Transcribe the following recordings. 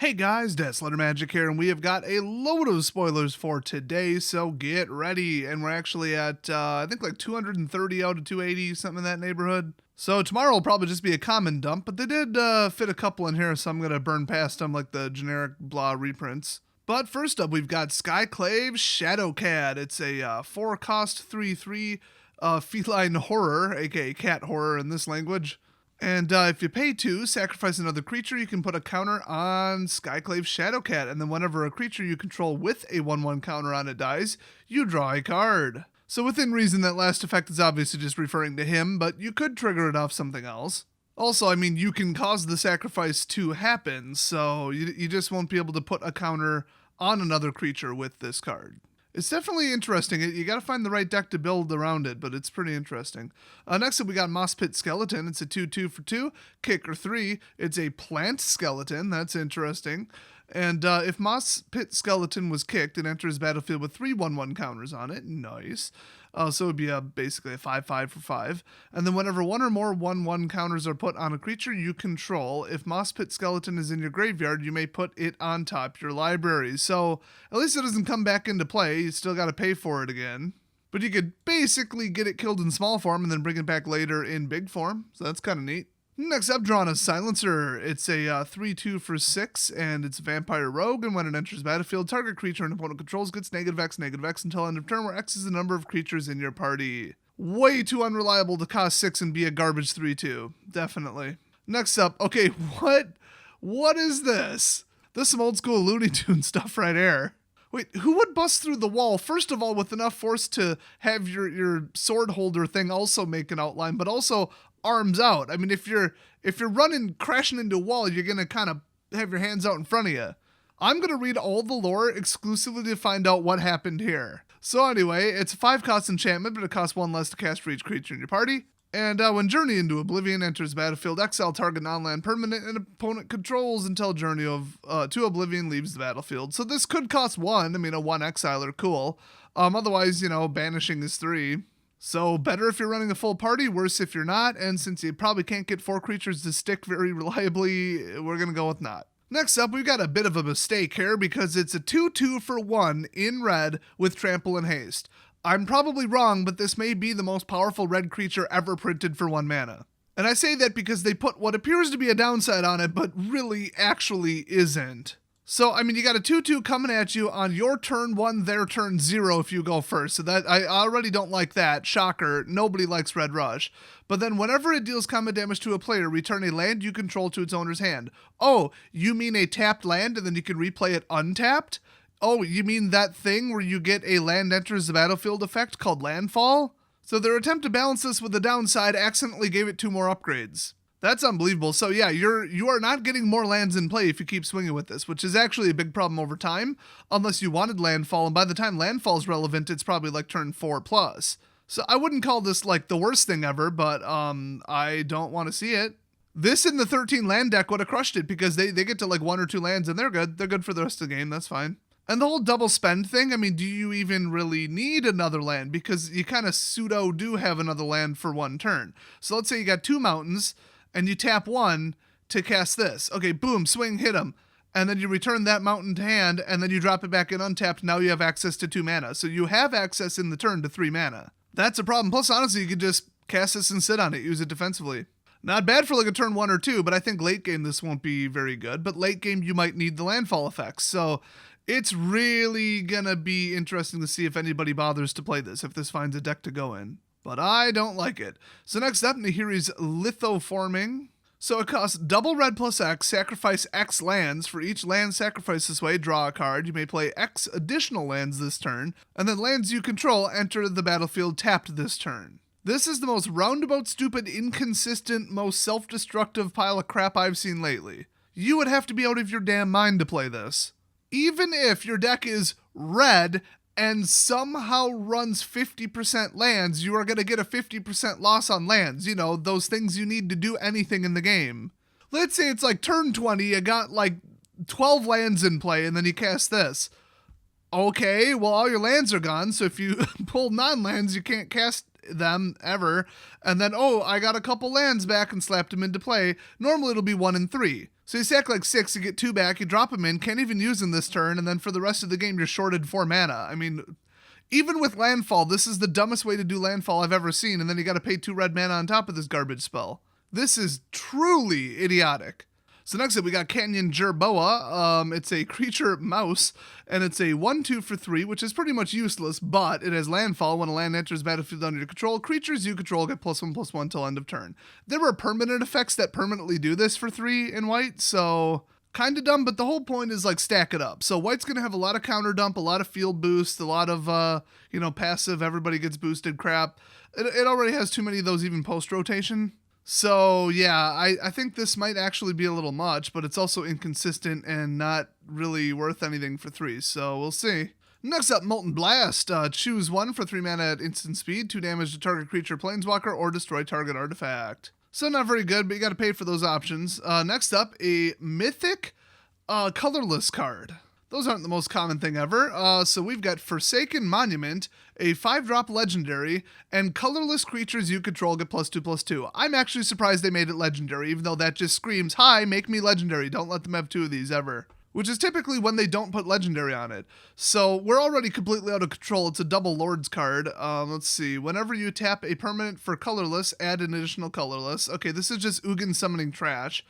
Hey guys, Letter Magic here, and we have got a load of spoilers for today, so get ready. And we're actually at, I think like 230 out of 280, something in that neighborhood. So tomorrow will probably just be a common dump, but they did fit a couple in here, so I'm going to burn past them like the generic blah reprints. But first up, we've got Skyclave Shadowcat. It's a 4-cost 3/3 feline horror, aka cat horror in this language. And if you pay 2, sacrifice another creature, you can put a counter on Skyclave Shadowcat, and then whenever a creature you control with a 1/1 counter on it dies, you draw a card. So within reason, that last effect is obviously just referring to him, but you could trigger it off something else. Also, I mean, you can cause the sacrifice to happen, so you just won't be able to put a counter on another creature with this card. It's definitely interesting. You got to find the right deck to build around it, but it's pretty interesting. Next up, we got Moss Pit Skeleton. It's a 2/2 for 2, kicker 3. It's a plant skeleton. That's interesting. And if Moss Pit Skeleton was kicked, it enters battlefield with 3 1/1 counters on it. Nice. So it would be basically a 5/5 for 5. And then whenever 1 or more 1/1 counters are put on a creature you control, if Moss Pit Skeleton is in your graveyard, you may put it on top your library. So at least it doesn't come back into play. You still got to pay for it again. But you could basically get it killed in small form and then bring it back later in big form. So that's kind of neat. Next up, drawn a Silencer. It's a 3/2 for 6, and it's Vampire Rogue, and when it enters battlefield, target creature an opponent controls gets -X until end of turn, where X is the number of creatures in your party. Way too unreliable to cost 6 and be a garbage 3/2. Definitely. Next up, okay, what is this? This is some old school Looney Tunes stuff right here. Wait, who would bust through the wall, first of all, with enough force to have your sword holder thing also make an outline, but also arms out? I mean, if you're running, crashing into a wall, you're going to kind of have your hands out in front of you. I'm going to read all the lore exclusively to find out what happened here. So anyway, it's a 5-cost enchantment, but it costs 1 less to cast for each creature in your party. And when Journey into Oblivion enters battlefield, exile target non-land permanent and opponent controls until Journey to Oblivion leaves the battlefield. So this could cost 1. I mean, a 1 exiler, cool. Otherwise, banishing is 3. So better if you're running a full party, worse if you're not, and since you probably can't get 4 creatures to stick very reliably, we're going to go with not. Next up, we've got a bit of a mistake here because it's a 2/2 for 1 in red with Trample and Haste. I'm probably wrong, but this may be the most powerful red creature ever printed for 1 mana. And I say that because they put what appears to be a downside on it, but really actually isn't. So, I mean, you got a 2/2 coming at you on your turn 1, their turn 0 if you go first. So that I already don't like that. Shocker, nobody likes Red Rush. But then whenever it deals combat damage to a player, return a land you control to its owner's hand. Oh, you mean a tapped land and then you can replay it untapped? Oh, you mean that thing where you get a land enters the battlefield effect called Landfall? So their attempt to balance this with the downside accidentally gave it 2 more upgrades. That's unbelievable. So yeah, you are not getting more lands in play if you keep swinging with this, which is actually a big problem over time, unless you wanted Landfall, and by the time Landfall is relevant, it's probably like turn 4+. So I wouldn't call this like the worst thing ever, but I don't want to see it. This in the 13 land deck would have crushed it because they get to like 1 or 2 lands and they're good. They're good for the rest of the game. That's fine. And the whole double spend thing, I mean, do you even really need another land? Because you kind of pseudo do have another land for 1 turn. So let's say you got 2 mountains, and you tap 1 to cast this. Okay, boom, swing, hit him. And then you return that mountain to hand, and then you drop it back in untapped. Now you have access to 2 mana. So you have access in the turn to 3 mana. That's a problem. Plus, honestly, you could just cast this and sit on it, use it defensively. Not bad for like a turn 1 or 2, but I think late game this won't be very good. But late game, you might need the landfall effects. So it's really gonna be interesting to see if anybody bothers to play this, if this finds a deck to go in. But I don't like it. So next up, Nahiri's Lithoforming. So it costs double red plus X, sacrifice X lands. For each land sacrificed this way, draw a card. You may play X additional lands this turn, and then lands you control enter the battlefield tapped this turn. This is the most roundabout, stupid, inconsistent, most self-destructive pile of crap I've seen lately. You would have to be out of your damn mind to play this. Even if your deck is red and somehow runs 50% lands, you are going to get a 50% loss on lands. You know, those things you need to do anything in the game. Let's say it's like turn 20, you got like 12 lands in play, and then you cast this. Okay, well, all your lands are gone, so if you pull non-lands, you can't cast them ever. And then, oh, I got a couple lands back and slapped them into play. Normally it'll be 1 and 3. So you sack like 6, you get 2 back, you drop them in, can't even use them this turn, and then for the rest of the game you're shorted 4 mana. I mean, even with Landfall, this is the dumbest way to do Landfall I've ever seen, and then you gotta pay 2 red mana on top of this garbage spell. This is truly idiotic. So next up, we got Canyon Jerboa. It's a creature mouse, and it's a 1/2 for 3, which is pretty much useless, but it has Landfall. When a land enters battlefield under your control, creatures you control get +1/+1 till end of turn. There are permanent effects that permanently do this for 3 in white, so kind of dumb, but the whole point is like stack it up. So white's going to have a lot of counter dump, a lot of field boost, a lot of, passive, everybody gets boosted crap. It already has too many of those even post-rotation. So, yeah, I think this might actually be a little much, but it's also inconsistent and not really worth anything for 3, so we'll see. Next up, Molten Blast. Choose 1 for 3 mana at instant speed, 2 damage to target creature, planeswalker, or destroy target artifact. So not very good, but you gotta pay for those options. Next up, a Mythic Colorless card. Those aren't the most common thing ever. So we've got Forsaken Monument, a 5-drop legendary, and colorless creatures you control get +2/+2. I'm actually surprised they made it legendary, even though that just screams, hi, make me legendary. Don't let them have 2 of these ever. Which is typically when they don't put legendary on it. So we're already completely out of control. It's a double Lords card. Let's see. Whenever you tap a permanent for colorless, add an additional colorless. Okay, this is just Ugin summoning trash.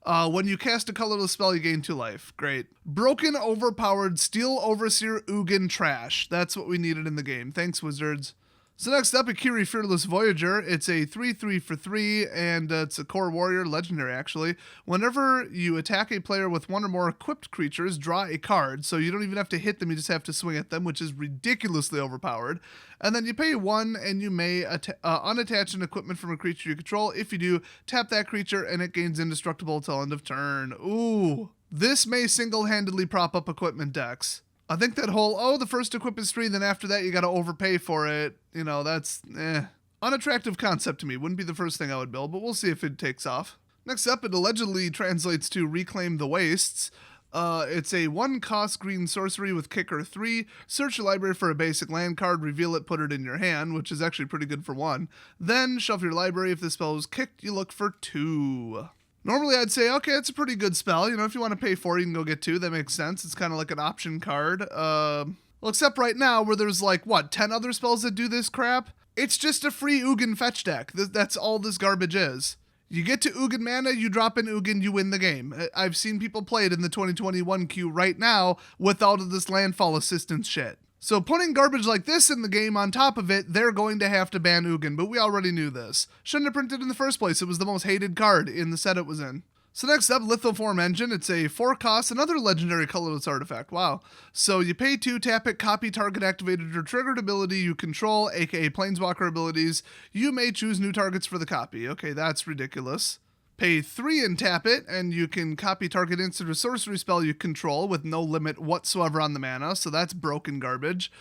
When you cast a colorless spell, you gain 2 life. Great. Broken, overpowered, Steel Overseer Ugin trash. That's what we needed in the game. Thanks, Wizards. So next up, Akiri Fearless Voyager. It's a 3/3 for 3, and it's a core warrior, legendary actually. Whenever you attack a player with 1 or more equipped creatures, draw a card. So you don't even have to hit them, you just have to swing at them, which is ridiculously overpowered. And then you pay 1, and you may unattach an equipment from a creature you control. If you do, tap that creature, and it gains indestructible till end of turn. Ooh. This may single-handedly prop up equipment decks. I think that whole, the first equip is 3, then after that you gotta overpay for it, that's, unattractive concept to me. Wouldn't be the first thing I would build, but we'll see if it takes off. Next up, it allegedly translates to Reclaim the Wastes. It's a 1-cost green sorcery with kicker 3. Search your library for a basic land card, reveal it, put it in your hand, which is actually pretty good for 1. Then shuffle your library. If the spell is kicked, you look for 2. Normally I'd say, okay, it's a pretty good spell. If you want to pay 4, you can go get 2. That makes sense. It's kind of like an option card. Well, except right now where there's 10 other spells that do this crap? It's just a free Ugin fetch deck. That's all this garbage is. You get to Ugin mana, you drop in Ugin, you win the game. I've seen people play it in the 2021 queue right now with all of this landfall assistance shit. So putting garbage like this in the game on top of it, they're going to have to ban Ugin, but we already knew this. Shouldn't have printed in the first place. It was the most hated card in the set it was in. So next up, Lithoform Engine. It's a 4-cost, another legendary colorless artifact. Wow. So you pay 2, tap it, copy target activated or triggered ability you control, aka Planeswalker abilities. You may choose new targets for the copy. Okay, that's ridiculous. Pay 3 and tap it, and you can copy target instant or sorcery spell you control with no limit whatsoever on the mana, so that's broken garbage.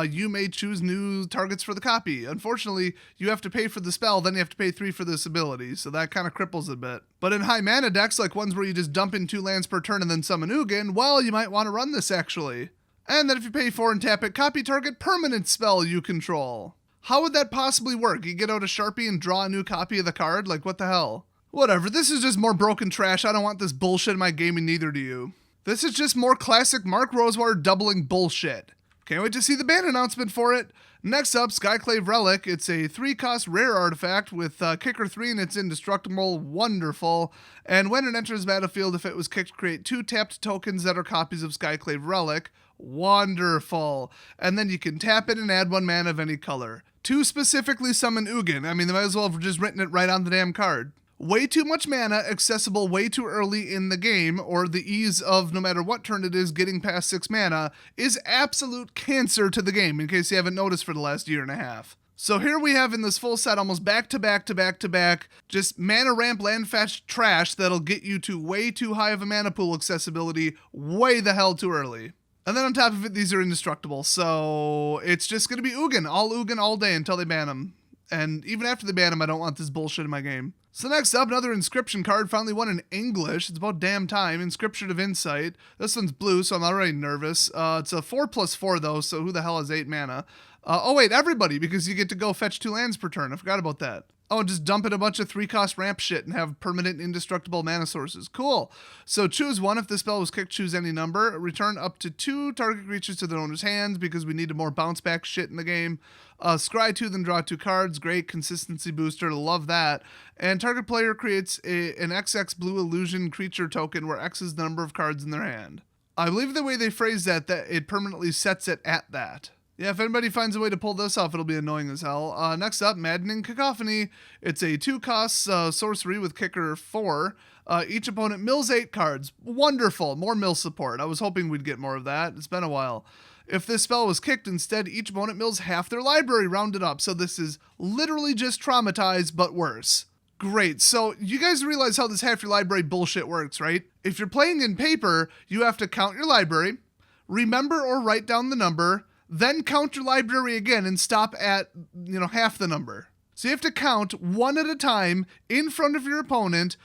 You may choose new targets for the copy. Unfortunately, you have to pay for the spell, then you have to pay 3 for this ability, so that kind of cripples it a bit. But in high mana decks, like ones where you just dump in 2 lands per turn and then summon Ugin, well, you might want to run this actually. And then if you pay 4 and tap it, copy target permanent spell you control. How would that possibly work? You get out a Sharpie and draw a new copy of the card? Like, what the hell? Whatever, this is just more broken trash. I don't want this bullshit in my game, and neither do you. This is just more classic Mark Rosewater doubling bullshit. Can't wait to see the ban announcement for it. Next up, Skyclave Relic. It's a 3-cost rare artifact with kicker 3 and it's indestructible. Wonderful. And when it enters battlefield, if it was kicked, create 2 tapped tokens that are copies of Skyclave Relic. Wonderful. And then you can tap it and add 1 mana of any color. To specifically summon Ugin. I mean, they might as well have just written it right on the damn card. Way too much mana, accessible way too early in the game, or the ease of, no matter what turn it is, getting past 6 mana, is absolute cancer to the game, in case you haven't noticed for the last year and a half. So here we have in this full set, almost back to back to back to back, just mana ramp land fetch trash that'll get you to way too high of a mana pool accessibility way the hell too early. And then on top of it, these are indestructible, so it's just going to be Ugin all day until they ban them. And even after they ban them, I don't want this bullshit in my game. So next up, another inscription card, finally one in English. It's about damn time. Inscription of Insight. This one's blue, so I'm already nervous. It's a 4/4 though, so who the hell has 8 mana? Oh wait, everybody, because you get to go fetch 2 lands per turn. I forgot about that. Oh, just dump in a bunch of 3-cost ramp shit and have permanent indestructible mana sources. Cool. So choose one. If the spell was kicked, choose any number. Return up to 2 target creatures to their owner's hands because we need more bounce back shit in the game. Scry 2, then draw 2 cards. Great consistency booster. Love that. And target player creates an XX blue illusion creature token where X is the number of cards in their hand. I believe the way they phrase that it permanently sets it at that. Yeah, if anybody finds a way to pull this off, it'll be annoying as hell. Next up, Maddening Cacophony. It's a 2-cost sorcery with kicker 4. Each opponent mills 8 cards. Wonderful. More mill support. I was hoping we'd get more of that. It's been a while. If this spell was kicked, instead, each opponent mills half their library, rounded up. So this is literally just Traumatize, but worse. Great. So you guys realize how this half your library bullshit works, right? If you're playing in paper, you have to count your library, remember or write down the number, then count your library again and stop at, half the number. So you have to count one at a time in front of your opponent,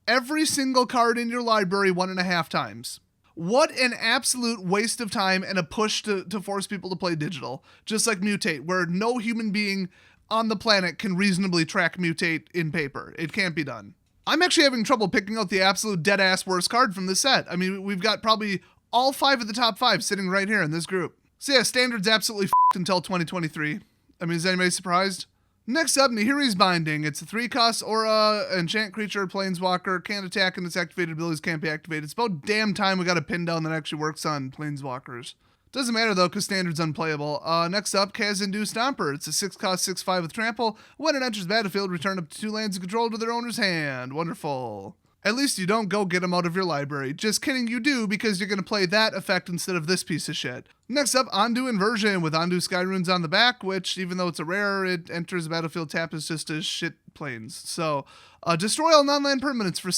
every single card in your library 1.5 times. What an absolute waste of time and a push to force people to play digital. Just like Mutate, where no human being on the planet can reasonably track Mutate in paper. It can't be done. I'm actually having trouble picking out the absolute dead-ass worst card from this set. I mean, we've got probably all 5 of the top 5 sitting right here in this group. So yeah, Standard's absolutely f***ed until 2023. I mean, is anybody surprised? Next up, Nahiri's Binding. It's a 3-cost aura, enchant creature, planeswalker, can't attack, and its activated abilities can't be activated. It's about damn time we got a pin down that actually works on planeswalkers. Doesn't matter though, because Standard's unplayable. Next up, Kazandu Stomper. It's a 6-cost 6/5 with trample. When it enters battlefield, return up to 2 lands you control to their owner's hand. Wonderful. At least you don't go get them out of your library. Just kidding, you do, because you're going to play that effect instead of this piece of shit. Next up, Ondu Inversion with Ondu Sky Runes on the back, which, even though it's a rare, it enters the battlefield tap as just as shit planes. So, destroy all non-land permanents for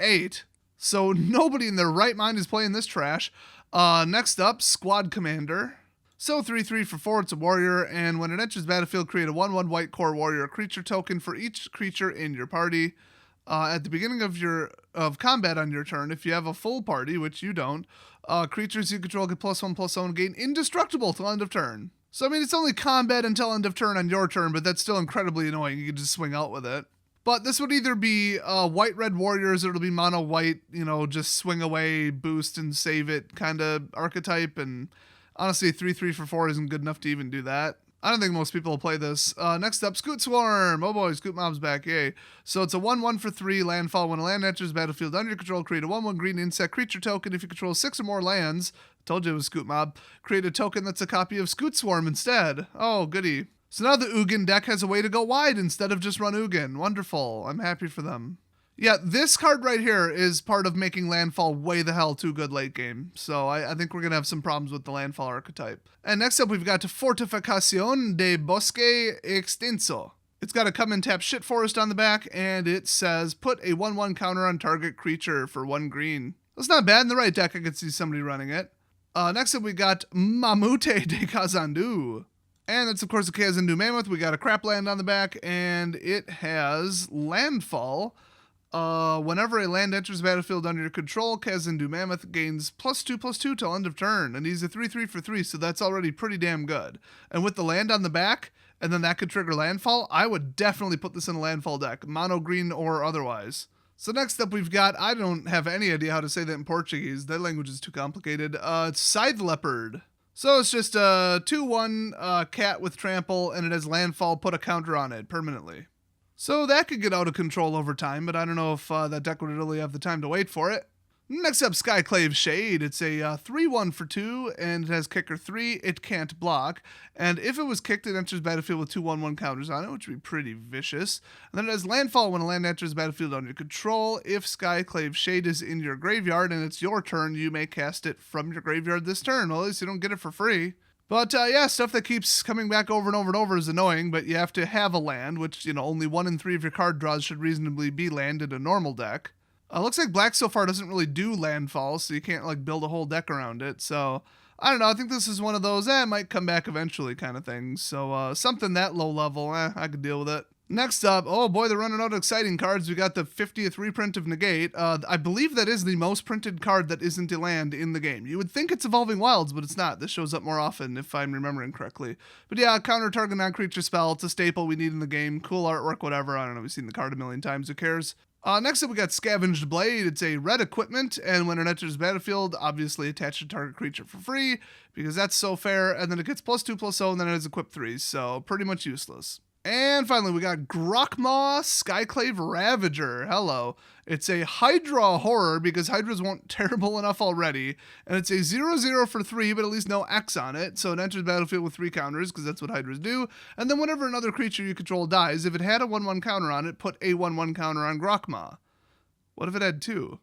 8. So, nobody in their right mind is playing this trash. Next up, Squad Commander. So 3/3 for 4, it's a warrior, and when it enters the battlefield, create a 1/1 white core warrior creature token for each creature in your party. At the beginning of combat on your turn, if you have a full party, which you don't, creatures you control get +1/+1 and gain indestructible till end of turn. So, I mean, it's only combat until end of turn on your turn, but that's still incredibly annoying. You can just swing out with it. But this would either be white-red warriors, or it'll be mono-white, just swing away, boost, and save it kind of archetype. And honestly, 3/3 for 4 isn't good enough to even do that. I don't think most people will play this. Next up, Scoot Swarm. Oh boy, Scoot Mob's back, yay. So it's a 1/1 for 3 landfall. When a land enters battlefield under your control, create a 1/1 green insect creature token. If you control 6 or more lands, told you it was Scoot Mob, create a token that's a copy of Scoot Swarm instead. Oh, goody. So now the Ugin deck has a way to go wide instead of just run Ugin. Wonderful. I'm happy for them. Yeah, this card right here is part of making Landfall way the hell too good late game. So I think we're going to have some problems with the Landfall archetype. And next up, we've got Fortificación de Bosque Extenso. It's got a come and tap shit forest on the back, and it says, put a 1/1 counter on target creature for 1 green. That's not bad. In the right deck, I could see somebody running it. Next up, we got Mamute de Kazandu. And that's, of course, a Kazandu Mammoth. We got a crap land on the back, and it has Landfall. Whenever a land enters the battlefield under your control, Kazandu Mammoth gains +2/+2 till end of turn, and he's a 3/3 for 3, so that's already pretty damn good. And with the land on the back, and then that could trigger Landfall, I would definitely put this in a Landfall deck, mono green or otherwise. So next up we've got, I don't have any idea how to say that in Portuguese, that language is too complicated, it's Scythe Leopard. So it's just a 2/1 cat with trample, and it has Landfall, put a counter on it permanently. So that could get out of control over time, but I don't know if that deck would really have the time to wait for it. Next up, Skyclave Shade. It's a 3/1 for 2, and it has kicker 3. It can't block. And if it was kicked, it enters battlefield with 2 1/1 counters on it, which would be pretty vicious. And then it has Landfall when a land enters battlefield under your control. If Skyclave Shade is in your graveyard and it's your turn, you may cast it from your graveyard this turn. Well, at least you don't get it for free. But yeah, stuff that keeps coming back over and over and over is annoying, but you have to have a land, which, only 1 in 3 of your card draws should reasonably be land in a normal deck. Looks like black so far doesn't really do Landfall, so you can't build a whole deck around it. So I don't know. I think this is one of those, it might come back eventually kind of things. So something that low level, I could deal with it. Next up, oh boy, they're running out of exciting cards. We got the 50th reprint of Negate. I believe that is the most printed card that isn't a land in the game. You would think it's Evolving Wilds, but it's not. This shows up more often, if I'm remembering correctly. But yeah, counter target non-creature spell. It's a staple we need in the game. Cool artwork, whatever. I don't know. We've seen the card a million times. Who cares? Next up, we got Scavenged Blade. It's a red equipment, and when it enters the battlefield, obviously attach a target creature for free, because that's so fair, and then it gets +2/+0, and then it has equip 3, so pretty much useless. And finally, we got Grokmaw Skyclave Ravager. Hello. It's a Hydra horror because Hydras weren't terrible enough already. And it's a 0/0 for 3, but at least no X on it. So it enters the battlefield with 3 counters because that's what Hydras do. And then whenever another creature you control dies, if it had a 1/1 counter on it, put a 1/1 counter on Grokmaw. What if it had 2?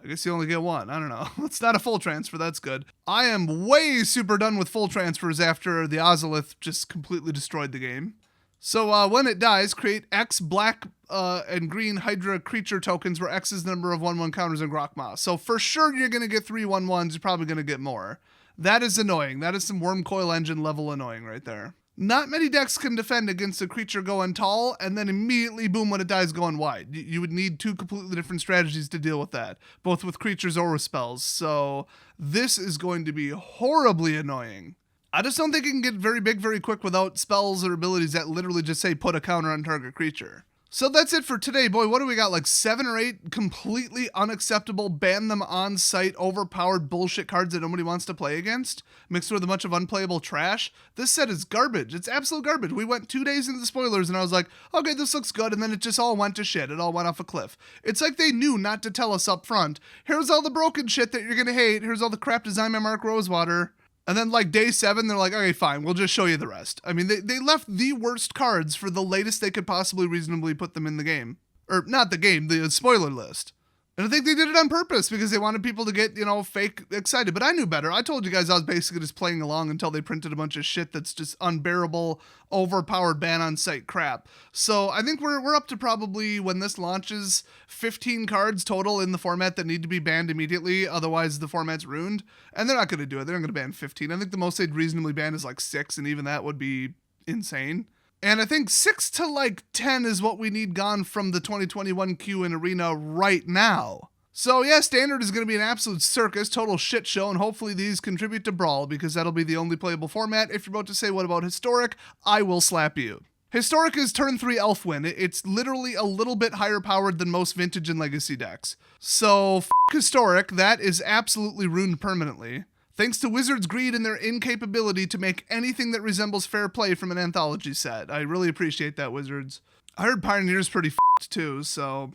I guess you only get 1. I don't know. It's not a full transfer. That's good. I am way super done with full transfers after the Ozolith just completely destroyed the game. So when it dies, create X black and green Hydra creature tokens where X is the number of 1/1 counters in Grokmaw. So for sure you're going to get 3 1/1s. You're probably going to get more. That is annoying. That is some Worm Coil Engine level annoying right there. Not many decks can defend against a creature going tall and then immediately, boom, when it dies, going wide. You would need 2 completely different strategies to deal with that, both with creatures or with spells. So this is going to be horribly annoying. I just don't think it can get very big very quick without spells or abilities that literally just say put a counter on target creature. So that's it for today. Boy, what do we got? Like 7 or 8 completely unacceptable, ban them on site, overpowered bullshit cards that nobody wants to play against, mixed with a bunch of unplayable trash. This set is garbage. It's absolute garbage. We went 2 days into the spoilers and I was like, okay, this looks good. And then it just all went to shit. It all went off a cliff. It's like they knew not to tell us up front, here's all the broken shit that you're going to hate. Here's all the crap designed by Mark Rosewater. And then like day 7, they're like, okay, fine, we'll just show you the rest. I mean, they left the worst cards for the latest they could possibly reasonably put them in the game. Or not the game, the spoiler list. And I think they did it on purpose because they wanted people to get, fake excited. But I knew better. I told you guys I was basically just playing along until they printed a bunch of shit that's just unbearable, overpowered ban on site crap. So I think we're up to probably, when this launches, 15 cards total in the format that need to be banned immediately. Otherwise, the format's ruined. And they're not going to do it. They're not going to ban 15. I think the most they'd reasonably ban is like 6, and even that would be insane. And I think 6 to like 10 is what we need gone from the 2021 queue in Arena right now. So yeah, Standard is going to be an absolute circus, total shit show, and hopefully these contribute to Brawl, because that'll be the only playable format. If you're about to say, what about Historic? I will slap you. Historic is turn 3 Elfwin. It's literally a little bit higher powered than most Vintage and Legacy decks. So Historic, that is absolutely ruined permanently. Thanks to Wizards' greed and their incapability to make anything that resembles fair play from an anthology set. I really appreciate that, Wizards. I heard Pioneer's pretty f***ed too, so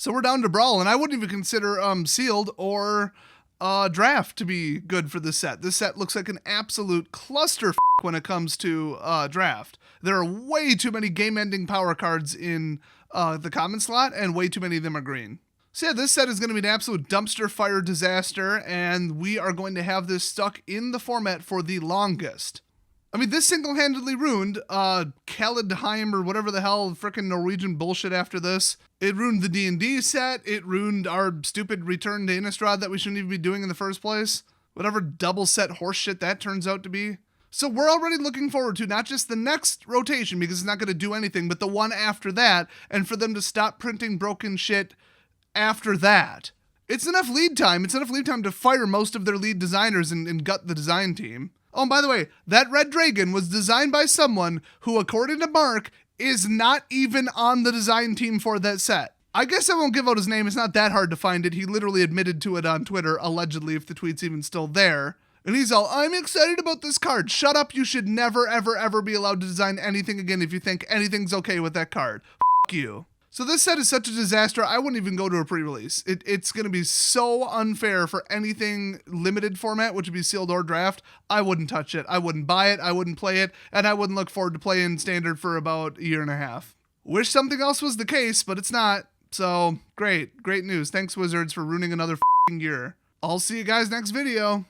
we're down to Brawl, and I wouldn't even consider Sealed or Draft to be good for this set. This set looks like an absolute cluster when it comes to Draft. There are way too many game-ending power cards in the common slot, and way too many of them are green. So yeah, this set is going to be an absolute dumpster fire disaster, and we are going to have this stuck in the format for the longest. I mean, this single-handedly ruined Kaldheim or whatever the hell frickin' Norwegian bullshit after this. It ruined the D&D set. It ruined our stupid return to Innistrad that we shouldn't even be doing in the first place. Whatever double set horseshit that turns out to be. So we're already looking forward to not just the next rotation, because it's not going to do anything, but the one after that, and for them to stop printing broken shit after that. It's enough lead time. It's enough lead time to fire most of their lead designers and gut the design team. Oh, and by the way, that Red Dragon was designed by someone who, according to Mark, is not even on the design team for that set. I guess I won't give out his name. It's not that hard to find it. He literally admitted to it on Twitter, allegedly, if the tweet's even still there. And he's all, I'm excited about this card. Shut up. You should never, ever, ever be allowed to design anything again if you think anything's okay with that card. F*** you. So this set is such a disaster, I wouldn't even go to a pre-release. It's going to be so unfair for anything limited format, which would be Sealed or Draft. I wouldn't touch it. I wouldn't buy it. I wouldn't play it. And I wouldn't look forward to playing Standard for about a year and a half. Wish something else was the case, but it's not. So great. Great news. Thanks, Wizards, for ruining another f***ing year. I'll see you guys next video.